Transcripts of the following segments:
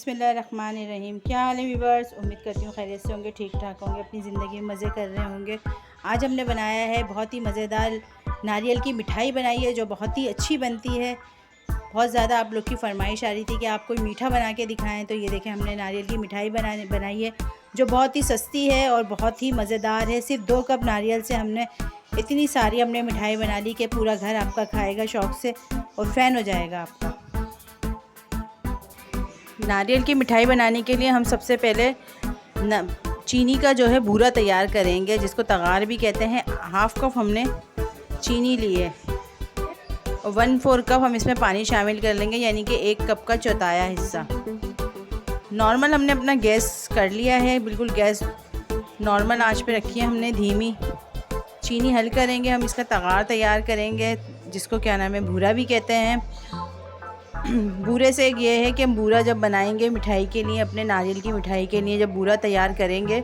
बिस्मिल्लाहिर्रहमानिर्रहीम। क्या हाल है व्यूअर्स, उम्मीद करती हूँ खैरियत से होंगे, ठीक ठाक होंगे, अपनी ज़िंदगी में मज़े कर रहे होंगे। आज हमने बनाया है बहुत ही मज़ेदार नारियल की मिठाई बनाई है जो बहुत ही अच्छी बनती है। बहुत ज़्यादा आप लोग की फरमाइश आ रही थी कि आप कोई मीठा बना के दिखाएं, तो ये देखें हमने नारियल की मिठाई बनाई है जो बहुत ही सस्ती है और बहुत ही मज़ेदार है। सिर्फ 2 कप नारियल से हमने इतनी सारी हमने मिठाई बना ली कि पूरा घर आपका खाएगा शौक़ से और फ़ैन हो जाएगा आपका। नारियल की मिठाई बनाने के लिए हम सबसे पहले चीनी का जो है बूरा तैयार करेंगे, जिसको तगार भी कहते हैं। 1/2 कप हमने चीनी ली है और 1/4 कप हम इसमें पानी शामिल कर लेंगे, यानी कि 1 कप का चौथाया हिस्सा। नॉर्मल हमने अपना गैस कर लिया है, बिल्कुल गैस नॉर्मल आंच पे रखी है हमने, धीमी। चीनी हल करेंगे, हम इसका तगार तैयार करेंगे, जिसको क्या नाम है, बूरा भी कहते हैं। बूरे से ये है कि हम बूरा जब बनाएंगे मिठाई के लिए, अपने नारियल की मिठाई के लिए जब बूरा तैयार करेंगे,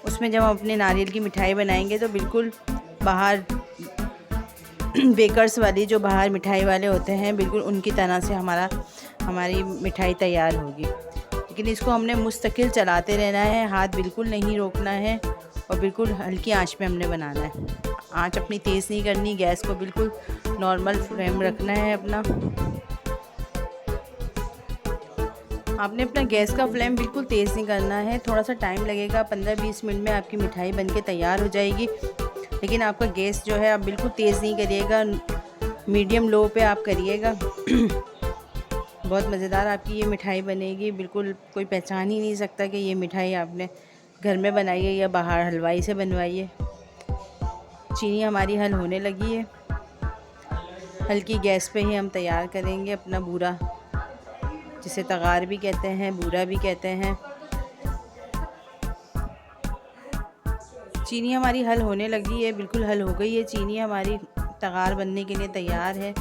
उसमें जब हम अपने नारियल की मिठाई बनाएंगे तो बिल्कुल बाहर बेकर्स वाली जो बाहर मिठाई वाले होते हैं, बिल्कुल उनकी तरह से हमारी मिठाई तैयार होगी। लेकिन इसको हमने मुस्तकिल चलाते रहना है, हाथ बिल्कुल नहीं रोकना है और बिल्कुल हल्की आंच पे हमने बनाना है। आंच अपनी तेज़ नहीं करनी, गैस को बिल्कुल नॉर्मल फ्लेम रखना है अपना। आपने अपना गैस का फ्लेम बिल्कुल तेज़ नहीं करना है, थोड़ा सा टाइम लगेगा, 15-20 मिनट में आपकी मिठाई बनके तैयार हो जाएगी। लेकिन आपका गैस जो है आप बिल्कुल तेज़ नहीं करिएगा, मीडियम लो पे आप करिएगा। बहुत मज़ेदार आपकी ये मिठाई बनेगी, बिल्कुल कोई पहचान ही नहीं सकता कि ये मिठाई आपने घर में बनाई है या बाहर हलवाई से बनवाई है। चीनी हमारी हल होने लगी है, हल्की गैस पे ही हम तैयार करेंगे अपना बूरा, जिसे तगार भी कहते हैं, बूरा भी कहते हैं। चीनी हमारी हल होने लगी है, बिल्कुल हल हो गई है चीनी हमारी, तगार बनने के लिए तैयार है।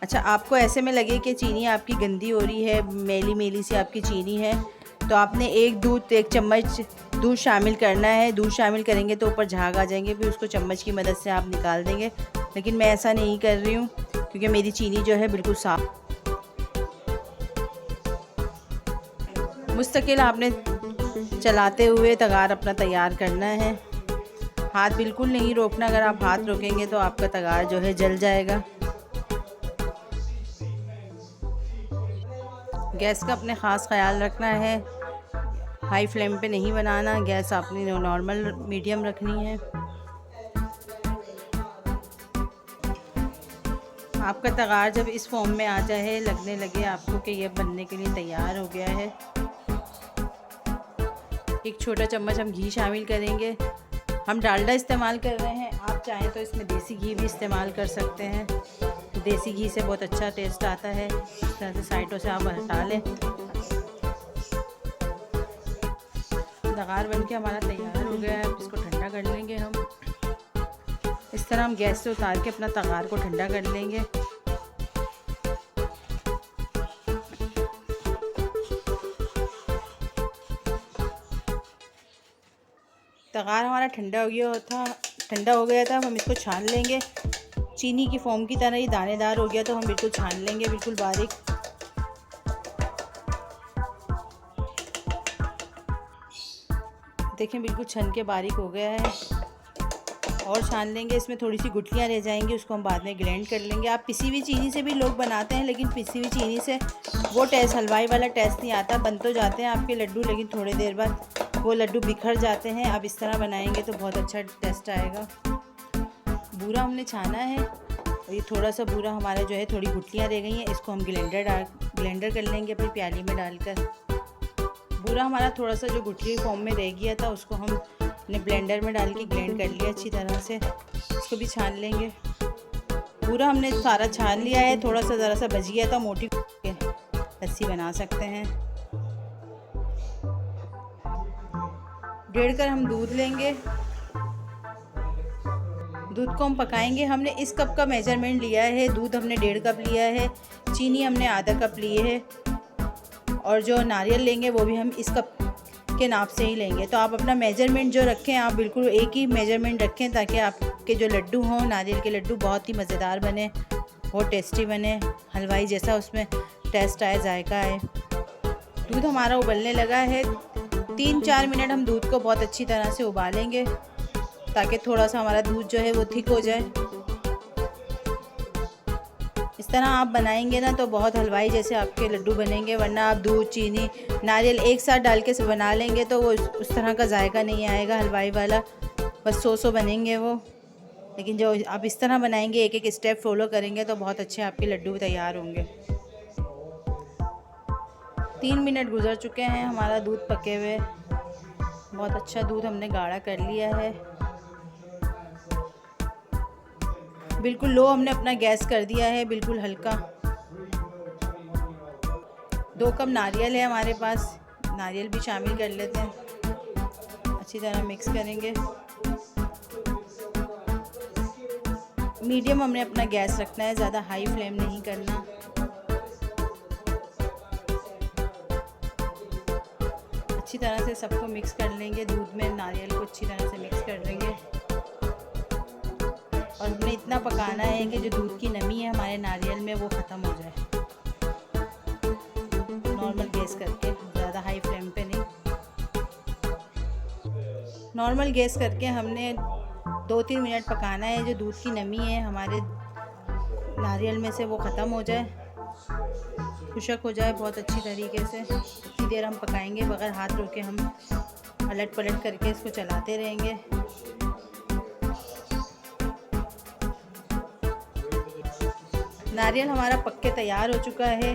अच्छा, आपको ऐसे में लगे कि चीनी आपकी गंदी हो रही है, मेली मेली सी आपकी चीनी है, तो आपने 1 चम्मच दूध शामिल करना है। दूध शामिल करेंगे तो ऊपर झाग आ जाएंगे, फिर उसको चम्मच की मदद से आप निकाल देंगे। लेकिन मैं ऐसा नहीं कर रही हूँ क्योंकि मेरी चीनी जो है बिल्कुल साफ़। मुस्तकिल आपने चलाते हुए तगार अपना तैयार करना है, हाथ बिल्कुल नहीं रोकना। अगर आप हाथ रोकेंगे तो आपका तगार जो है जल जाएगा। गैस का अपने ख़ास ख्याल रखना है, हाई फ्लेम पे नहीं बनाना, गैस अपनी नॉर्मल मीडियम रखनी है। आपका तगार जब इस फॉर्म में आ जाए, लगने लगे आपको कि ये बनने के लिए तैयार हो गया है, 1 छोटा चम्मच हम घी शामिल करेंगे। हम डालडा इस्तेमाल कर रहे हैं, आप चाहें तो इसमें देसी घी भी इस्तेमाल कर सकते हैं। देसी घी से बहुत अच्छा टेस्ट आता है। इस तरह से साइडों से आप हटा लें। तगार बनके हमारा तैयार हो गया है, इसको ठंडा कर लेंगे हम। इस तरह हम गैस से उतार के अपना तगार को ठंडा कर लेंगे। तगार हमारा ठंडा हो गया था, हम इसको छान लेंगे। चीनी की फोम की तरह ही दानेदार हो गया तो हम बिल्कुल छान लेंगे, बिल्कुल बारीक। देखें बिल्कुल छन के बारीक हो गया है और छान लेंगे। इसमें थोड़ी सी गुठलियाँ रह जाएंगी, उसको हम बाद में ग्राइंड कर लेंगे। आप पिसी हुई चीनी से भी लोग बनाते हैं, लेकिन पिसी हुई चीनी से वो टेस्ट, हलवाई वाला टेस्ट नहीं आता। बन तो जाते हैं आपके लड्डू, लेकिन थोड़ी देर बाद वो लड्डू बिखर जाते हैं। आप इस तरह बनाएंगे तो बहुत अच्छा टेस्ट आएगा। बूरा हमने छाना है और ये थोड़ा सा बूरा हमारा जो है, थोड़ी गुठलियाँ रह गई हैं, इसको हम ब्लेंडर कर लेंगे अपनी प्याली में डालकर। बूरा हमारा थोड़ा सा जो गुठली फॉर्म में रह गया था, उसको हमने ब्लेंडर में डाल के ग्राइंड कर लिया अच्छी तरह से। इसको भी छान लेंगे। बूरा हमने सारा छान लिया है, थोड़ा सा ज़रा सा बच गया था, मोटी लस्सी बना सकते हैं। 1.5 कप हम दूध लेंगे, दूध को हम पकाएंगे। हमने इस कप का मेजरमेंट लिया है, दूध हमने 1.5 कप लिया है, चीनी हमने आधा कप ली है और जो नारियल लेंगे वो भी हम इस कप के नाप से ही लेंगे। तो आप अपना मेजरमेंट जो रखें, आप बिल्कुल एक ही मेजरमेंट रखें, ताकि आपके जो लड्डू हों, नारियल के लड्डू, बहुत ही मज़ेदार बने, बहुत टेस्टी बने, हलवाई जैसा उसमें टेस्ट आए, जायका आए। दूध हमारा उबलने लगा है। 3-4 मिनट हम दूध को बहुत अच्छी तरह से उबालेंगे ताकि थोड़ा सा हमारा दूध जो है वो थिक हो जाए। इस तरह आप बनाएंगे ना तो बहुत हलवाई जैसे आपके लड्डू बनेंगे, वरना आप दूध, चीनी, नारियल एक साथ डाल के बना लेंगे तो वो उस तरह का जायका नहीं आएगा हलवाई वाला, बस सो बनेंगे वो। लेकिन जो आप इस तरह बनाएंगे, एक एक स्टेप फॉलो करेंगे तो बहुत अच्छे आपके लड्डू तैयार होंगे। 3 मिनट गुजर चुके हैं हमारा दूध पके हुए, बहुत अच्छा दूध हमने गाढ़ा कर लिया है। बिल्कुल लो हमने अपना गैस कर दिया है, बिल्कुल हल्का। 2 कप नारियल है हमारे पास, नारियल भी शामिल कर लेते हैं। अच्छी तरह मिक्स करेंगे। मीडियम हमने अपना गैस रखना है, ज़्यादा हाई फ्लेम नहीं करना। अच्छी तरह से सबको मिक्स कर लेंगे, दूध में नारियल को अच्छी तरह से मिक्स कर लेंगे। और हमें इतना पकाना है कि जो दूध की नमी है हमारे नारियल में वो ख़त्म हो जाए, नॉर्मल गैस करके, ज़्यादा हाई फ्लेम पे नहीं। नॉर्मल गैस करके हमने 2-3 मिनट पकाना है। जो दूध की नमी है हमारे नारियल में से वो ख़त्म हो जाए, खुशक हो जाए बहुत अच्छी तरीके से। इतनी देर हम पकाएंगे, बगैर हाथ रोके हम पलट पलट करके इसको चलाते रहेंगे। नारियल हमारा पक के तैयार हो चुका है,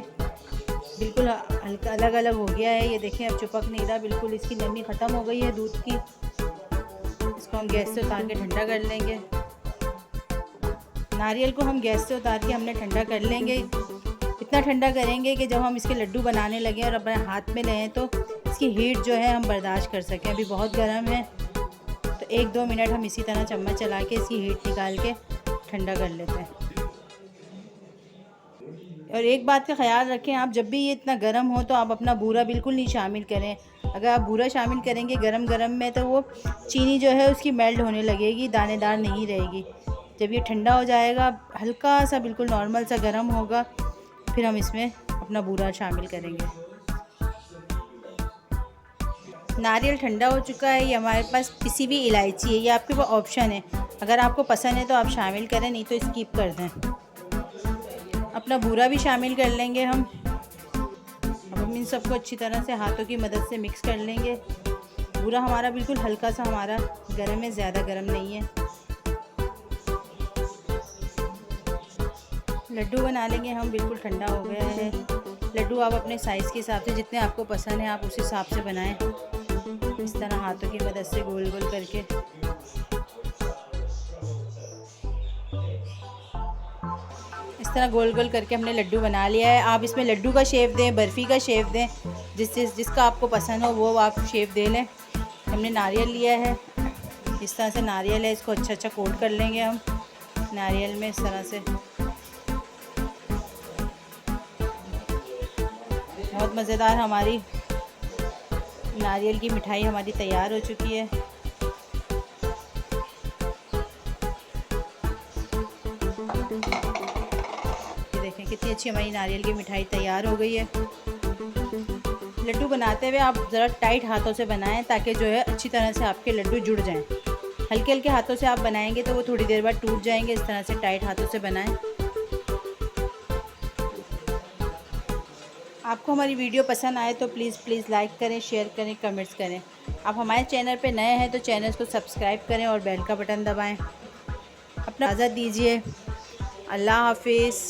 बिल्कुल हल्का अलग अलग हो गया है। ये देखें अब चिपक नहीं रहा, बिल्कुल इसकी नमी ख़त्म हो गई है दूध की। इसको हम गैस से उतार के ठंडा कर लेंगे। नारियल को हम गैस से उतार के हमने ठंडा कर लेंगे। इतना ठंडा करेंगे कि जब हम इसके लड्डू बनाने लगे और अपने हाथ में लें तो इसकी हीट जो है हम बर्दाश्त कर सकें। अभी बहुत गर्म है तो 1-2 मिनट हम इसी तरह चम्मच चला के इसकी हीट निकाल के ठंडा कर लेते हैं। और एक बात का ख्याल रखें, आप जब भी ये इतना गर्म हो तो आप अपना बूरा बिल्कुल नहीं शामिल करें। अगर आप बूरा शामिल करेंगे गरम गरम में तो वो चीनी जो है उसकी मेल्ट होने लगेगी, दानेदार नहीं रहेगी। जब ये ठंडा हो जाएगा, हल्का सा बिल्कुल नॉर्मल सा गर्म होगा, फिर हम इसमें अपना बूरा शामिल करेंगे। नारियल ठंडा हो चुका है। ये हमारे पास पिसी हुई इलायची है, ये आपके पास ऑप्शन है, अगर आपको पसंद है तो आप शामिल करें, नहीं तो स्किप कर दें। अपना बूरा भी शामिल कर लेंगे हम। अब हम इन सबको अच्छी तरह से हाथों की मदद से मिक्स कर लेंगे। बूरा हमारा बिल्कुल हल्का सा हमारा गर्म है, ज़्यादा गर्म नहीं है। लड्डू बना लेंगे हम, बिल्कुल ठंडा हो गया है। लड्डू आप अपने साइज़ के हिसाब से, जितने आपको पसंद है आप उस हिसाब से बनाएं। इस तरह हाथों की मदद से गोल गोल करके इस तरह गोल गोल करके हमने लड्डू बना लिया है। आप इसमें लड्डू का शेप दें, बर्फ़ी का शेप दें, जिसका आपको पसंद हो वो आप शेप दे लें। हमने नारियल लिया है, इस तरह से नारियल है, इसको अच्छा कोट कर लेंगे हम नारियल में इस तरह से। बहुत मज़ेदार हमारी नारियल की मिठाई हमारी तैयार हो चुकी है। देखें कितनी अच्छी हमारी नारियल की मिठाई तैयार हो गई है। लड्डू बनाते हुए आप ज़रा टाइट हाथों से बनाएं ताकि जो है अच्छी तरह से आपके लड्डू जुड़ जाएं। हल्के हल्के हाथों से आप बनाएंगे तो वो थोड़ी देर बाद टूट जाएंगे। इस तरह से टाइट हाथों से बनाएं। आपको हमारी वीडियो पसंद आए तो प्लीज़ लाइक करें, शेयर करें, कमेंट्स करें। आप हमारे चैनल पे नए हैं तो चैनल को सब्सक्राइब करें और बेल का बटन दबाएं। अपना इजाज़त दीजिए। अल्लाह हाफिज़।